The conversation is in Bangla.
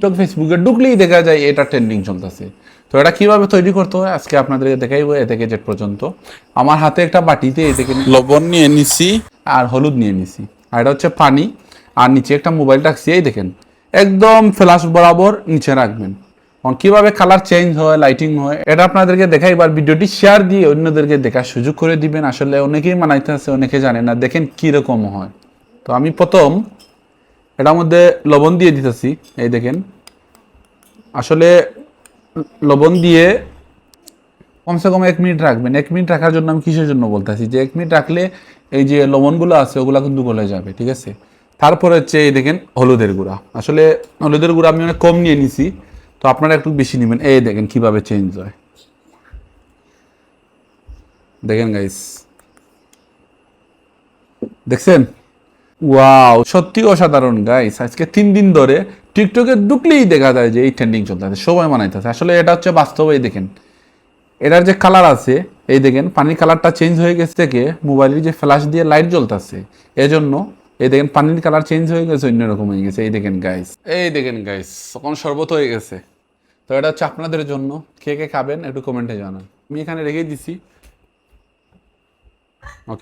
টিকটক ফেসবুকে ঢুকলেই দেখা যায় এটা ট্রেন্ডিং চলতেছে। তো এটা কিভাবে তৈরি করতে হয় আজকে আপনাদেরকে দেখাইবো এ থেকে জেড পর্যন্ত। আমার হাতে একটা বাটিতে এ থেকে লবণ নিয়ে নিছি আর হলুদ নিয়ে নিছি, আর এটা হচ্ছে পানি, আর নিচে একটা মোবাইল রাখছি। এই দেখেন একদম ফ্ল্যাশ বরাবর নিচে রাখবেন। কিভাবে কালার চেঞ্জ হয়, লাইটিং হয়, এটা আপনাদেরকে দেখাই। এবার ভিডিওটি শেয়ার দিয়ে অন্যদেরকে দেখার সুযোগ করে দিবেন। আসলে অনেকেই মানাইতে আছে, অনেকে জানে না, দেখেন কিরকম হয়। তো আমি প্রথম এটার মধ্যে লবণ দিয়ে দিতেছি। এই দেখেন আসলে লবণ দিয়ে কমসে কম 1 মিনিট রাখবেন। 1 মিনিট রাখার জন্য আমি কিসের জন্য বলতেছি, যে 1 মিনিট রাখলে এই যে লবণগুলো আছে ওগুলো কিন্তু গলে যাবে, ঠিক আছে। তারপরে হচ্ছে এই দেখেন হলুদের গুঁড়া। আসলে হলুদের গুঁড়া আমি অনেক কম নিয়ে নিছি, তো আপনারা একটু বেশি নেবেন। এই দেখেন কিভাবে চেঞ্জ হয়, দেখেন গাইস, দেখছেন? ওয়াও, সত্যি অসাধারণ গাইস। আজকে 3 দিন ধরে টিকটকে ঢুকলেই দেখা যায় যে এই ট্রেন্ডিং চলতেছে, সবাই মানাইতেছে। আসলে এটা হচ্ছে বাস্তবে। এই দেখেন এটার যে কালার আছে, এই দেখেন পানির কালারটা চেঞ্জ হয়ে গেছে থেকে মোবাইলের যে ফ্ল্যাশ দিয়ে লাইট জ্বলতেছে এজন্য। এই দেখেন পানির কালার চেঞ্জ হয়ে গেছে, অন্যরকম হয়ে গেছে। এই দেখেন গাইস, এই দেখেন গাইস, তখন শরবত হয়ে গেছে। তো এটা হচ্ছে আপনাদের জন্য, কে কে খাবেন একটু কমেন্টে জানান। আমি এখানে রেখে দিছি। ওকে।